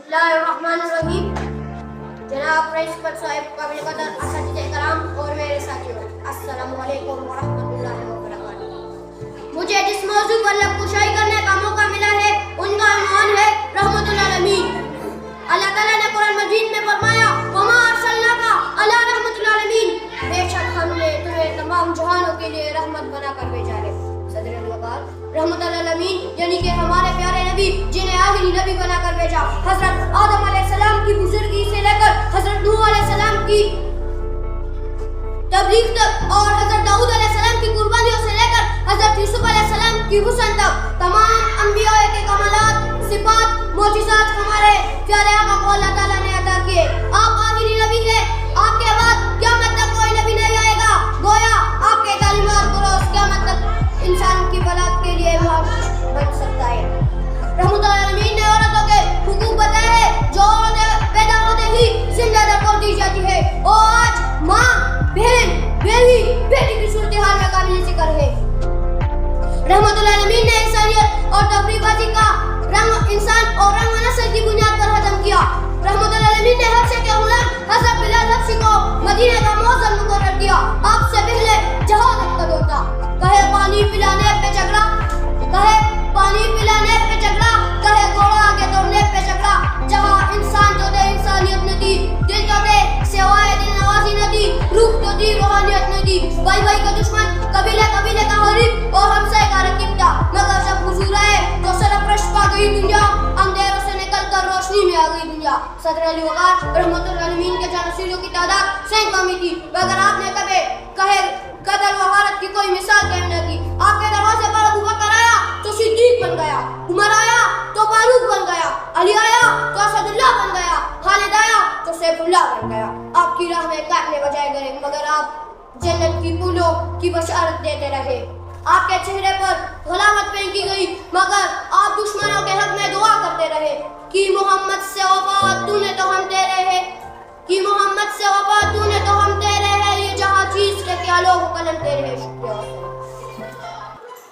बिस्मिल्लाहिर्रहमानिर्रहीम। जनाब प्रिंसिपल साहब, काबिल कदर असातिज़े कराम और मेरे साथियों, अस्सलामु अलैकुम व रहमतुल्लाहि व बरकातुहू। मुझे जिस मौजू पर लफ्ज़-कुशाई करने का मौका मिला है उनका उन्वान है रहमतुल आलमीन। अल्लाह ताला ने कुरान मजीद में फरमाया, वमा अरसलनाका अला रहमतुल आलमीन, बेशक हमने तुम्हें तमाम जहानों के लिए रहमत बनाकर भेजा है। सदर वकार रहमतुल आलमीन यानी कि हमारे प्यारे नबी जिन्हें आखिरी नबी बनाकर भेजा, हजरत आदम अलैहिस्सलाम की बुजुर्गी से लेकर हजरत नूह अलैहिस्सलाम की तबलीग तक और हजरत दाऊद अलैहिस्सलाम की कुर्बानियों से लेकर हजरत यूसुफ अलैहिस्सलाम की हुस्न तक तमाम अंबिया के कमालात, सिफात, मोजिज़ात हमारे प्यारे आका को अल्लाह ताला ने अता किए। आप आखिरी नबी हैं, आपके बाद क़यामत तक कोई नबी नहीं आएगा। गोया आपके तालीमात को रोज़ क़यामत तक इंसान की भलाई के लिए बन सकता है। रहमतुल आलमीन ने औरतों के हुकूक बताए हैं जो औरतें पैदा होते ही जिंदा कर दी जाती है और आज माँ, बहन, बेवी, बेटी की सूरत हाल में काबिल जिक्र है। रहमतुल आलमीन ने इंसानियत और तफरीबाजी का रंग इंसान और रंग नस्ल की बुनियाद पर हदम किया। रहमतुल आलमीन ने हफ्से के गुलाम हज़रत बिलाल हफ्सी को मदीने का मौज़म मुकर्रर किया। आपसे पहले जहालत का दौर था, कहे पानी पिलाने पे झगड़ा, कहे पानी पिलाने पे झगड़ा, कहे घोड़ा आगे दौड़ने पे झगड़ा। जहाँ इंसान जो थे इंसानियत न दी, दिल जो थे सेवाए दिल नवाजी न दी, रूह जो थी रूहानियत न दी। भाई भाई का दुश्मन, कबीले कबीले का हरीफ और हमसे का रकीब था। मगर जब हुजूर आए तो सरफरश पा गई दुनिया, अंधेरों से निकल कर रोशनी में आ गई दुनिया। सदर अली वकार रहमतुल आलमीन के जानशीरों की तादाद सैकड़ों में थी, मगर आपने कभी कहे कदर व हारत की कोई मिसाल कायम न की। आपके दरवाजे पर अबू बकर आया तो सिद्दीक बन गया, उमर आया तो फारूक बन गया, अली आया तो असदुल्लाह बन गया, खालिद आया तो सैफुल्लाह बन गया। आपकी राह में काटने बजाय गए, मगर आप जन्नत की फूलों की बशारत देते रहे। आपके चेहरे पर गलामत फेंकी गई, मगर आप दुश्मनों के हक में दुआ करते रहे कि मोहम्मद से वफा तूने तो हम तेरे है, कि मोहम्मद से वफा तूने तो हम तेरे है, ये जहाँ चीज के क्या लोग कलम तेरे है। शुक्रिया।